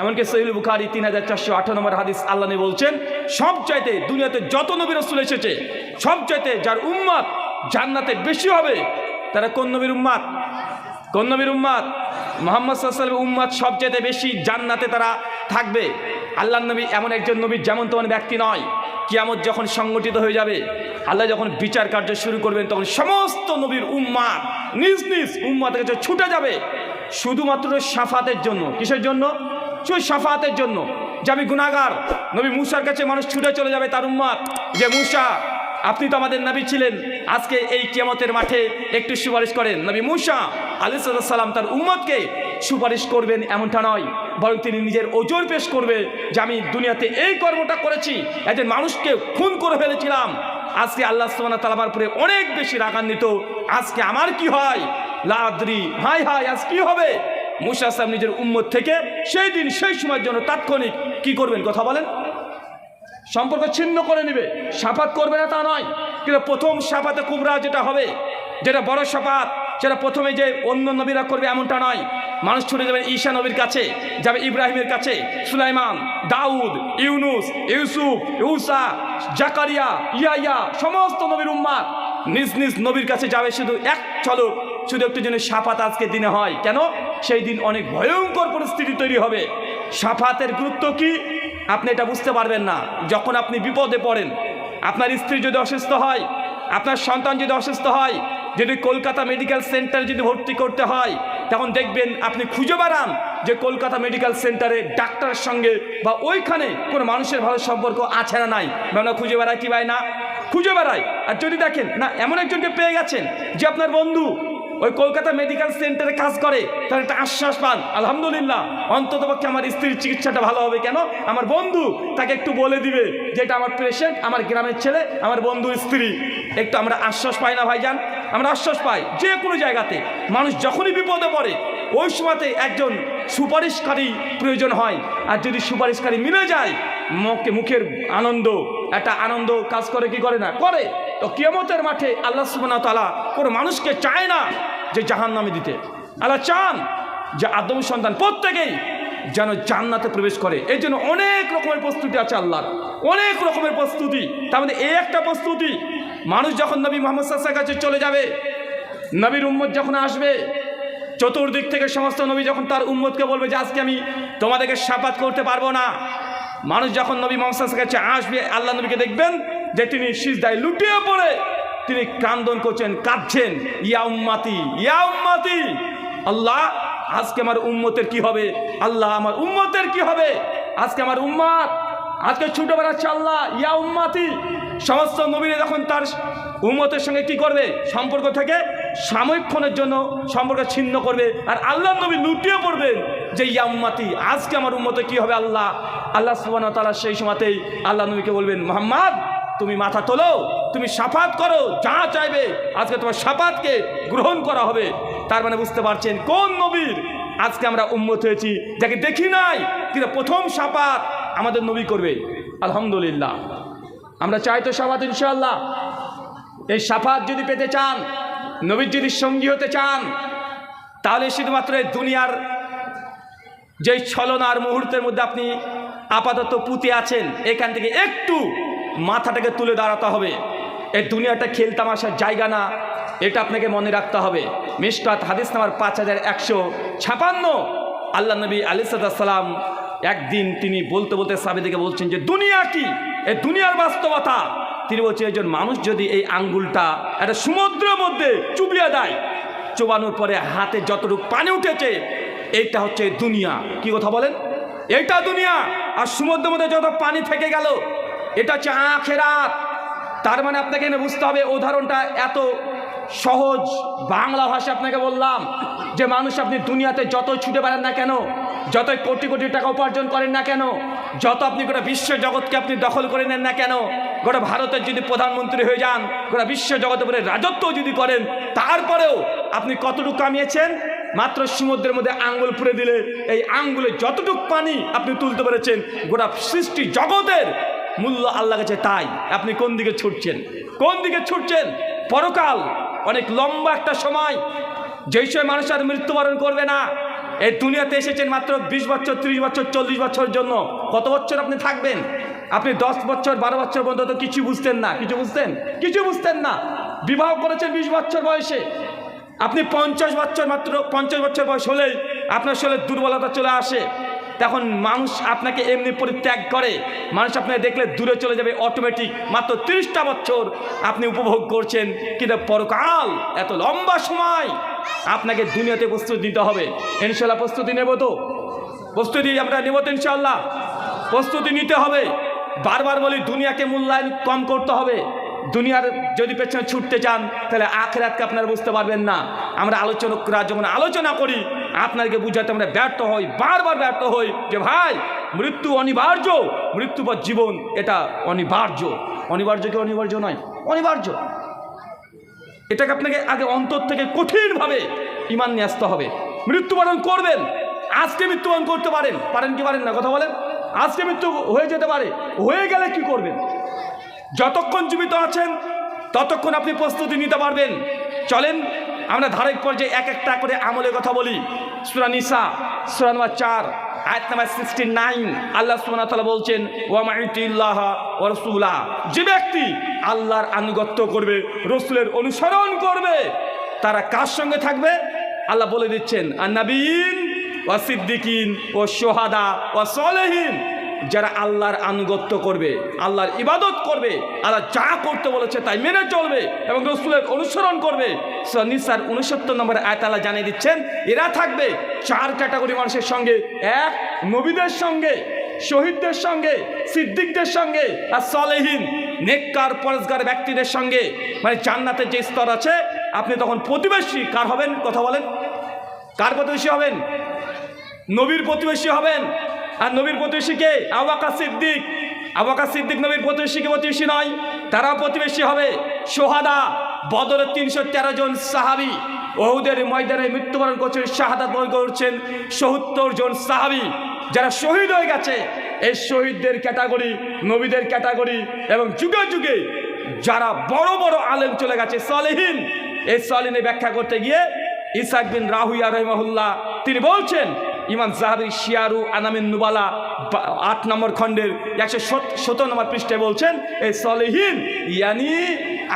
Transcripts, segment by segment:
এমনকি সহিহ বুখারী 3408 নম্বর হাদিস আল্লাহ নবী বলছেন, সবচাইতে দুনিয়াতে যত নবী রাসূল এসেছে সবচাইতে যার উম্মত জান্নাতে বেশি হবে তারা কোন নবীর উম্মত? কোন নবীর উম্মত? মুহাম্মদ সাল্লাল্লাহু আলাইহি ওয়াসাল্লামের উম্মত সবচাইতে বেশি জান্নাতে তারা থাকবে। আল্লাহর নবী এমন একজন নবী যেমন তেমন ব্যক্তি নয়। কিয়ামত যখন সংগঠিত হয়ে যাবে, আল্লাহ যখন বিচার কার্য শুরু করবেন, তখন সমস্ত নবীর উম্মত নিজ নিজ উম্মতের কাছে ছুটে যাবে শুধুমাত্র শাফাতের জন্য। কিসের জন্য? শুধু শাফাতের জন্য। যে আমি গুনাহগার, নবী মুসার কাছে মানুষ ছুটে চলে যাবে তার উম্মত, যে মুসা আপনি তো আমাদের নবী ছিলেন, আজকে এই কিয়ামতের মাঠে একটু সুপারিশ করেন। নবী মুসা আলাইহিস সালাম তার উম্মতকে সুপারিশ করবেন এমনটা নয়, বরং তিনি নিজের ওজর পেশ করবে যে আমি দুনিয়াতে এই কর্মটা করেছি, একজন মানুষকে খুন করে ফেলেছিলাম, আজকে আল্লাহ সুবহানাহু ওয়া তাআলা আমার উপরে অনেক বেশি রাগান্বিত, আজকে আমার কি হয় লা আদরি, হায় হায় আজ কি হবে। মুসা সাহেব নিজের উম্মত থেকে সেই দিন সেই সময়ের জন্য তাৎক্ষণিক কি করবেন? কথা বলেন। সম্পর্ক ছিন্ন করে নেবে, শাফাত করবে না তা নয়, কিন্তু প্রথম শাফাতে কুবরা যেটা হবে, যেটা বড় শাফাত, সেটা প্রথমে যে অন্য নবীরা করবে এমনটা নয়। মানুষ ছুটে যাবে ঈসা নবীর কাছে, যাবে ইব্রাহিমের কাছে, সুলাইমান, দাউদ, ইউনুস, ইউসুফ, ঈসা, জাকারিয়া, ইয়াহইয়া, সমস্ত নবীর উম্মত নিজ নিজ নবীর কাছে যাবে। শুধু এক ঝলক, শুধু একটু জন্য শাফাত আজকে দিনে হয়। কেন? সেই দিন অনেক ভয়ঙ্কর পরিস্থিতি তৈরি হবে। শাফাতের গুরুত্ব কি আপনি এটা বুঝতে পারবেন না যখন আপনি বিপদে পড়েন। আপনার স্ত্রী যদি অসুস্থ হয়, আপনার সন্তান যদি অসুস্থ হয়, যদি কলকাতা মেডিকেল সেন্টারে যদি ভর্তি করতে হয়, তখন দেখবেন আপনি খুঁজে বেড়ান যে কলকাতা মেডিকেল সেন্টারে ডাক্তারের সঙ্গে বা ওইখানে কোনো মানুষের ভালো সম্পর্ক আছে না নাই। আমরা খুঁজে বেড়াই কি ভাই? না, খুঁজে বেড়াই। আর যদি দেখেন না এমন একজনকে পেয়ে গেছেন যে আপনার বন্ধু ওই কলকাতা মেডিকেল সেন্টারে কাজ করে, তাহলে একটা আশ্বাস পান, আলহামদুলিল্লাহ অন্ততপক্ষে আমার স্ত্রীর চিকিৎসাটা ভালো হবে। কেন? আমার বন্ধু তাকে একটু বলে দিবে যে এটা আমার পেশেন্ট, আমার গ্রামের ছেলে, আমার বন্ধুর স্ত্রী। একটু আমরা আশ্বাস পাই না ভাইজান? আমরা আশ্বাস পাই যে কোনো জায়গাতে। মানুষ যখনই বিপদে পড়ে ওই সময়তে একজন সুপারিশকারী প্রয়োজন হয়। আর যদি সুপারিশকারী মিলে যায়, মুখের আনন্দ, একটা আনন্দ কাজ করে কি করে না? করে। তো কিয়ামতের মাঠে আল্লাহ সুবহানাহু ওয়া তাআলা কোনো মানুষকে চায় না যে জাহান্নামে দিতে। আল্লাহ চান যে আদম সন্তান প্রত্যেকেই যেন জান্নাতে প্রবেশ করে। এই জন্য অনেক রকমের প্রস্তুতি আছে আল্লাহর, অনেক রকমের প্রস্তুতি। তার মধ্যে এই একটা প্রস্তুতি, মানুষ যখন নবী মুহাম্মদ সাল্লাল্লাহু আলাইহি ওয়াসাল্লামের কাছে চলে যাবে, নবীর উম্মত যখন আসবে, চতুর্দিক থেকে সমস্ত নবী যখন তার উম্মতকে বলবে যে আজকে আমি তোমাদেরকে শাফাত করতে পারবো না, মানুষ যখন নবী মুহাম্মদ সাল্লাল্লাহু আলাইহি ওয়াসাল্লামের কাছে আসবে, আল্লাহ নবীকে দেখবেন যে তিনি সিজদায় লুটিয়ে পড়ে তিনি ক্রন্দন করছেন, কাঁদছেন, ইয়া উম্মতি, ইয়া উম্মতি, আল্লাহ আজকে আমার উম্মতের কি হবে? আল্লাহ আমার উম্মতের কি হবে? আজকে আমার উম্মত আজকে ছুটে বেড়াচ্ছে, আল্লাহ ইয়া উম্মতি। সমস্ত নবীরা যখন তার উম্মতের সঙ্গে কি করবে? সম্পর্ক থেকে সাময়িকক্ষণের জন্য সম্পর্ক ছিন্ন করবে, আর আল্লাহ নবী লুটিয়ে পড়বেন যে ইয়া উম্মতি, আজকে আমার উম্মতের কি হবে? আল্লাহ আল্লাহ সুবহানাহু ওয়া তাআলা সেই সময়তেই আল্লাহ নবীকে বলবেন, মুহাম্মদ তুমি মাথা তোলো, তুমি শাফাত করো, যা চাইবে আজকে তোমার শাফাতকে গ্রহণ করা হবে। তার মানে বুঝতে পারছেন কোন নবীর আজকে আমরা উম্মত হয়েছি, যাকে দেখি নাই কিন্তু প্রথম শাফাত আমাদের নবী করবে। আলহামদুলিল্লাহ, আমরা চাই তো শাফাত ইনশাআল্লাহ। এই শাফাত যদি পেতে চান, নবীর যদি সঙ্গী হতে চান, তাহলে শুধুমাত্র দুনিয়ার যে ছলনার মুহূর্তের মধ্যে আপনি আপাতত পুঁতে আছেন, এখান থেকে একটু মাথাটাকে তুলে দাঁড়াতে হবে। এই দুনিয়াটা খেলতামাশার জায়গা না, এটা আপনাকে মনে রাখতে হবে। মিশকাত হাদিস নাম্বার 5156। আল্লাহ নবী আলাইহিস সালাম একদিন তিনি বলতে বলতে সাহাবীদেরকে বলছেন যে দুনিয়া কি, এই দুনিয়ার বাস্তবতা। তিনি বলছেন একজন মানুষ যদি এই আঙ্গুলটা একটা সমুদ্রের মধ্যে চুবিয়ে দেয়, চোবানোর পরে হাতে যতটুকু পানি উঠেছে, এইটা হচ্ছে দুনিয়া। কি কথা বলেন? এইটা দুনিয়া। আর সমুদ্রের মধ্যে যত পানি থেকে গেল, এটা হচ্ছে আখিরাত। তার মানে আপনাকে এনে বুঝতে হবে, উদাহরণটা এত সহজ বাংলা ভাষা আপনাকে বললাম যে মানুষ আপনি দুনিয়াতে যতই ছুটে বেড়ান না কেন, যতই কোটি কোটি টাকা উপার্জন করেন না কেন, যত আপনি গোটা বিশ্ব জগৎকে আপনি দখল করে নেন না কেন, গোটা ভারতের যদি প্রধানমন্ত্রী হয়ে যান, গোটা বিশ্ব জগতের উপরে রাজত্ব যদি করেন, তারপরেও আপনি কতটুকু কামিয়েছেন? মাত্র সমুদ্রের মধ্যে আঙ্গুল পুড়ে দিলে এই আঙ্গুলে যতটুকু পানি আপনি তুলতে পেরেছেন, গোটা সৃষ্টি জগতের মূল্য আল্লাহর কাছে তাই। আপনি কোন দিকে ছুটছেন? কোন দিকে ছুটছেন? পরকাল অনেক লম্বা একটা সময়, যেই সময় মানুষ আর মৃত্যুবরণ করবে না, এই দুনিয়াতে এসেছেন মাত্র 20 বছর, 30 বছর, 40 বছরের জন্য। কত বছর আপনি থাকবেন? আপনি 10 বছর, 12 বছর পর্যন্ত কিছু বুঝতেন না। কিছু বুঝতেন না। বিবাহ করেছেন 20 বছর বয়সে। আপনি 50 বছর, মাত্র 50 বছর বয়স হলেই আপনার শরীরে দুর্বলতা চলে আসে। তখন মানুষ আপনাকে এমনি পরিত্যাগ করে, মানুষ আপনাকে দেখলে দূরে চলে যাবে অটোমেটিক। মাত্র 30টা বছর আপনি উপভোগ করছেন, কিন্তু পরকাল এত লম্বা সময়। আপনাকে দুনিয়াতে প্রস্তুতি নিতে হবে। ইনশাল্লাহ প্রস্তুতি নেব তো? প্রস্তুতি আমরা নেব তো ইনশাল্লাহ? প্রস্তুতি নিতে হবে। বারবার বলি, দুনিয়াকে মূল্যায়ন কম করতে হবে। দুনিয়ার যদি পেছনে ছুটতে চান তাহলে আখিরাতকে আপনারা বুঝতে পারবেন না। আমরা আলোচকরা যখন আলোচনা করি আপনাকে বুঝাতে আমরা ব্যর্থ হই, বারবার ব্যর্থ হই যে ভাই মৃত্যু অনিবার্য, মৃত্যু বা জীবন এটা অনিবার্য। অনিবার্য কি অনিবার্য নয়? অনিবার্য। এটাকে আপনাকে আগে অন্তর থেকে কঠিনভাবে ঈমান নিয়ে আসতে হবে। মৃত্যুবরণ করবেন, আজকে মৃত্যুবরণ করতে পারেন কি পারেন না? কথা বলেন। আজকে মৃত্যু হয়ে যেতে পারে, হয়ে গেলে কি করবেন? যতক্ষণ জীবিত আছেন ততক্ষণ আপনি প্রস্তুতি নিতে পারবেন। চলেন আমরা ধারাবাহিক পর্যায়ে এক একটা করে আমলের কথা বলি। সূরা নিসা সূরা নম্বর 4 আয়াত নম্বর 69 আল্লাহ সুবহানাহু ওয়া তাআলা বলছেন, ওয়া মা'ইতিল্লাহ ওয়া রাসূলা, যে ব্যক্তি আল্লাহর আনুগত্য করবে, রাসূলের অনুসরণ করবে, তারা কার সঙ্গে থাকবে? আল্লাহ বলে দিচ্ছেন, আন-নাবিয়্যিন ওয়া সিদ্দিকিন ওয়া শুহাদা ওয়া সালেহিন। যারা আল্লাহর আনুগত্য করবে, আল্লাহর ইবাদত করবে, আল্লাহ যা করতে বলেছে তাই মেনে চলবে এবং রাসূলের অনুসরণ করবে। সূরা নিসার 69 নম্বর আয়াত আল্লাহ জানিয়ে দিচ্ছেন, এরা থাকবে 4 ক্যাটাগরি মানুষের সঙ্গে। 1, নবীদের সঙ্গে, শহীদদের সঙ্গে, সিদ্দিকদের সঙ্গে, আর সালেহিন নেককার পরেজগার ব্যক্তিদের সঙ্গে। মানে জান্নাতের যে স্তর আছে, আপনি তখন প্রতিবেশী কার হবেন? কথা বলেন। কার প্রতিবেশী হবেন? নবীর প্রতিবেশী হবেন। আর নবীর প্রতিবেশীকে আবু বকর সিদ্দিক। আবু বকর সিদ্দিক নবীর প্রতিবেশী নয়, তারাও প্রতিবেশী হবে। সোহাদা, বদরের 313 জন সাহাবী উহুদের ময়দানে মৃত্যুবরণ করছেন, শাহাদাত বরণ করছেন 70 জন সাহাবী যারা শহীদ হয়ে গেছে। এই শহীদদের ক্যাটাগরি, নবীদের ক্যাটাগরি এবং যুগে যুগে যারা বড় বড় আলেম চলে গেছে সালেহিন। এই সালেহিনের ব্যাখ্যা করতে গিয়ে ইসহাক বিন রাহুইয়া রাহিমাহুল্লাহ তিনি বলছেন, ইমাম যাহাবী শিয়ারু আনামিন নুবালা 8 নম্বর খণ্ডের 117 নম্বর পৃষ্ঠায় বলছেন, এই সালেহিন ইয়ানি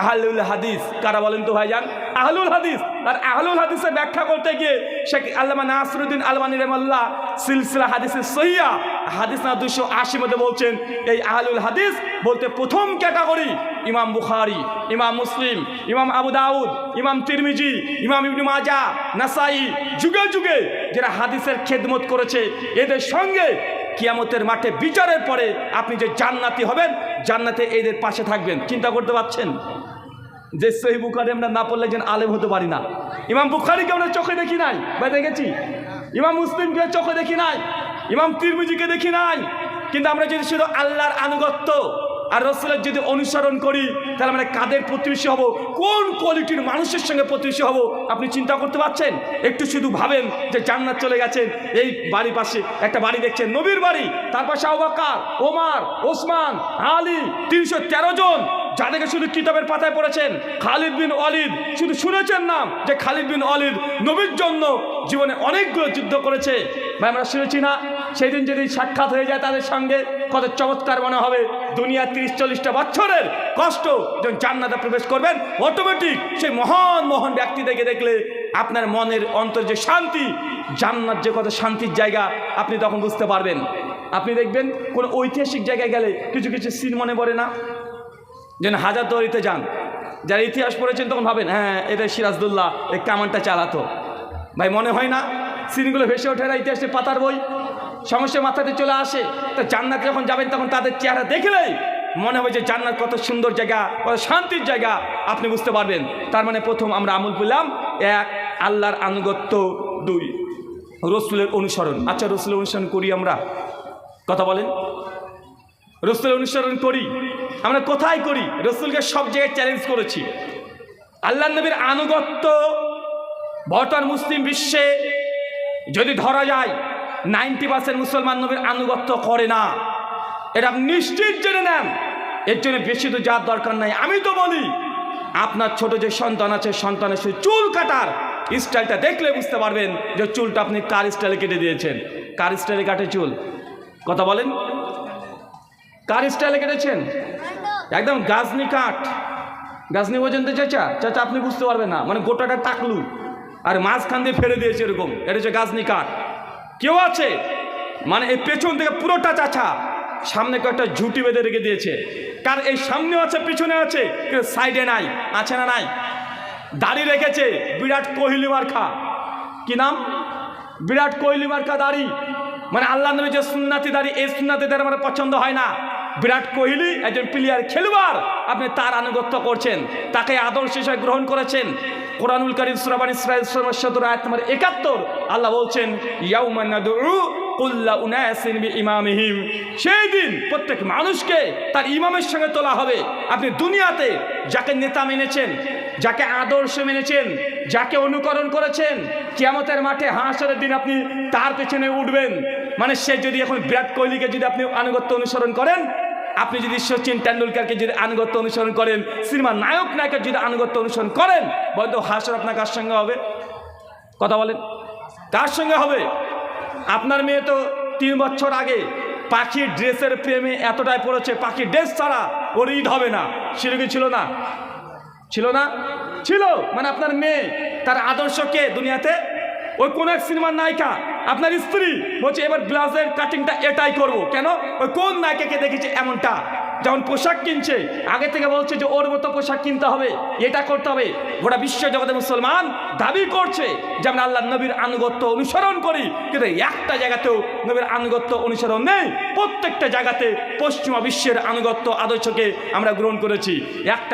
আহলুল হাদিস। কারা বলেন তো ভাইজান? আহলুল হাদিস। আর আহলুল হাদিসের ব্যাখ্যা করতে গিয়ে শেখ আল্লামা নাসিরউদ্দিন আলবানী রাহিমাহুল্লাহ সিলসিলা হাদিসে সহিহা হাদিস না 280 মধ্যে বলছেন, এই আহলুল হাদিস বলতে প্রথম ক্যাটাগরি ইমাম বুখারী, ইমাম মুসলিম, ইমাম আবু দাউদ, ইমাম তিরমিজি, ইমাম ইবনে মাজাহ, নাসাই, যুগে যুগে যারা হাদিসের খেদমত করেছে, এদের সঙ্গে কিয়ামতের মাঠে বিচারের পরে আপনি যে জান্নাতি হবেন, জান্নাতে এদের পাশে থাকবেন। চিন্তা করতে পারছেন যে সহিহ বুখারী আমরা না পড়লে যেন আলেম হতে পারি না। ইমাম বুখারীকে আমরা চোখে দেখি নাই বা দেখেছি, ইমাম মুসলিমকে চোখে দেখি নাই, ইমাম তিরমিজিকে দেখি নাই, কিন্তু আমরা যদি শুধু আল্লাহর আনুগত্য আর রাসূলের যদি অনুসরণ করি, তাহলে আমরা কাদের প্রতিবেশী হব, কোন কোয়ালিটির মানুষের সঙ্গে প্রতিবেশী হব আপনি চিন্তা করতে পারছেন? একটু শুধু ভাবেন যে জান্নাত চলে গেছেন, এই বাড়ির পাশে একটা বাড়ি দেখছেন, নবীর বাড়ি, তার পাশে আবু বকর, ওমর, ওসমান, আলী, 313 জন যাদেরকে শুধু কিতাবের পাতায় পড়েছেন। খালিদ বিন ওয়ালিদ, শুধু শুনেছেন নাম যে খালিদ বিন ওয়ালিদ নবীর জন্য জীবনে অনেকগুলো যুদ্ধ করেছে। ভাই আমরা শুনেছি না? সেই দিন যদি সাক্ষাৎ হয়ে যায় তাদের সঙ্গে, কত চমৎকার মনে হবে। দুনিয়া 30-40টা বছরের কষ্ট, যখন জান্নাতে প্রবেশ করবেন অটোমেটিক সেই মহান মহান ব্যক্তিদেরকে দেখলে আপনার মনের অন্তর যে শান্তি, জান্নাত যে কত শান্তির জায়গা আপনি তখন বুঝতে পারবেন। আপনি দেখবেন কোনো ঐতিহাসিক জায়গায় গেলে কিছু কিছু সিন মনে পড়ে না? যেন হাজারদুয়ারিতে যান, যারা ইতিহাস পড়েছেন তখন ভাবেন হ্যাঁ এটা সিরাজদৌল্লা এই কামানটা চালাতো। ভাই মনে হয় না সিনগুলো ভেসে ওঠে না ইতিহাসের পাতার বই? সমস্যা মাথাতে চলে আসে। তো জান্নাতে যখন যাবেন তখন তাদের চেহারা দেখলেই মনে হবে যে জান্নাত কত সুন্দর জায়গা, কত শান্তির জায়গা আপনি বুঝতে পারবেন। তার মানে প্রথম আমরা আমল পেলাম 1 আল্লাহর আনুগত্য, 2 রাসূলের অনুসরণ। আচ্ছা রাসূলের অনুসরণ করি আমরা? কথা বলেন। রাসূলের অনুসরণ করি আমরা কোথায় করি? রাসূলকে সব জায়গায় চ্যালেঞ্জ করেছি। আল্লাহর নবীর আনুগত্য বর্তমান মুসলিম বিশ্বে যদি ধরা যায় 90% মুসলমান নবীর আনুগত্য করে না, এটা আপনি নিশ্চিত জেনে নেন। এর জন্য বেশি তো যাওয়ার দরকার নাই। আমি তো বলি আপনার ছোট যে সন্তান আছে, সন্তানের শুধু চুল কাটার স্টাইলটা দেখলে বুঝতে পারবেন যে চুলটা আপনি কার স্টাইলে কেটে দিয়েছেন। কার স্টাইলে কাটে চুল? কথা বলেন, কার স্টাইলে কেটেছেন? একদম গাজনি কাট। গাজনি বোঝেন তো চাচা? চাচা আপনি বুঝতে পারবেন না, মানে গোটাটা টাকলু আর মাঝখান দিয়ে ফেলে দিয়েছে এরকম, এটা হচ্ছে গাজনি কাট। কেউ আছে মানে এই পেছন থেকে পুরোটা চাচা, সামনে কয়েকটা ঝুঁটি বেঁধে রেখে দিয়েছে। কার এই সামনেও আছে পিছনে আছে, কিন্তু সাইডে নাই। আছে না নাই? দাড়ি রেখেছে বিরাট কোহলি মার্কা। কি নাম? বিরাট কোহলি মার্কা দাড়ি। মানে আল্লাহ নবী যে সুন্নাতি দাড়ি, এই সুন্নাতি দাড়ি আমার পছন্দ হয় না। বিরাট কোহলি একজন প্লেয়ার, খেলোয়াড়, আপনি তার আনুগত্য করছেন, তাকে আদর্শ হিসেবে গ্রহণ করেছেন। কোরআনুল কারীম সূরা বানী ইসরাঈল 17 আয়াত নম্বর 71 আল্লাহ বলছেন ইয়াউমা নাদউ কুল্লা উনাসিন বিইমামিহিম, সেই দিন প্রত্যেক মানুষকে তার ইমামের সঙ্গে তোলা হবে। আপনি দুনিয়াতে যাকে নেতা মেনেছেন, যাকে আদর্শ মেনেছেন, যাকে অনুকরণ করেছেন, কিয়ামতের মাঠে হাসরের দিন আপনি তার পেছনে উঠবেন। মানে সে যদি এখন বিরাট কোহলিকে যদি আপনি আনুগত্য অনুসরণ করেন, আপনি যদি সচিন টেন্ডুলকারকে যদি আনুগত্য অনুসরণ করেন, সিনেমার নায়ক নায়কের যদি আনুগত্য অনুসরণ করেন, বলতো হাসর আপনার কার সঙ্গে হবে? কথা বলেন, কার সঙ্গে হবে? আপনার মেয়ে তো 3 বছর আগে পাখির ড্রেসের প্রেমে এতটাই পড়েছে, পাখির ড্রেস ছাড়া ওর ঈদ হবে না। সেরকম ছিল না? ছিল না? ছিল। মানে আপনার মেয়ে তার আদর্শকে দুনিয়াতে ওই কোন এক সিনেমার নায়িকা, আপনার স্ত্রী বলছে এবার ব্লাউজের কাটিংটা এটাই করব। কেন? ওই কোন নায়িকাকে দেখেছে এমনটা, যখন পোশাক কিনছে আগে থেকে বলছে যে ওর মতো পোশাক কিনতে হবে, এটা করতে হবে। গোটা বিশ্ব জগতে মুসলমান দাবি করছে যে আমরা আল্লাহ নবীর আনুগত্য অনুসরণ করি, কিন্তু একটা জায়গাতেও নবীর আনুগত্য অনুসরণ নেই। প্রত্যেকটা জায়গাতে পশ্চিমা বিশ্বের আনুগত্য আদর্শকে আমরা গ্রহণ করেছি। একটা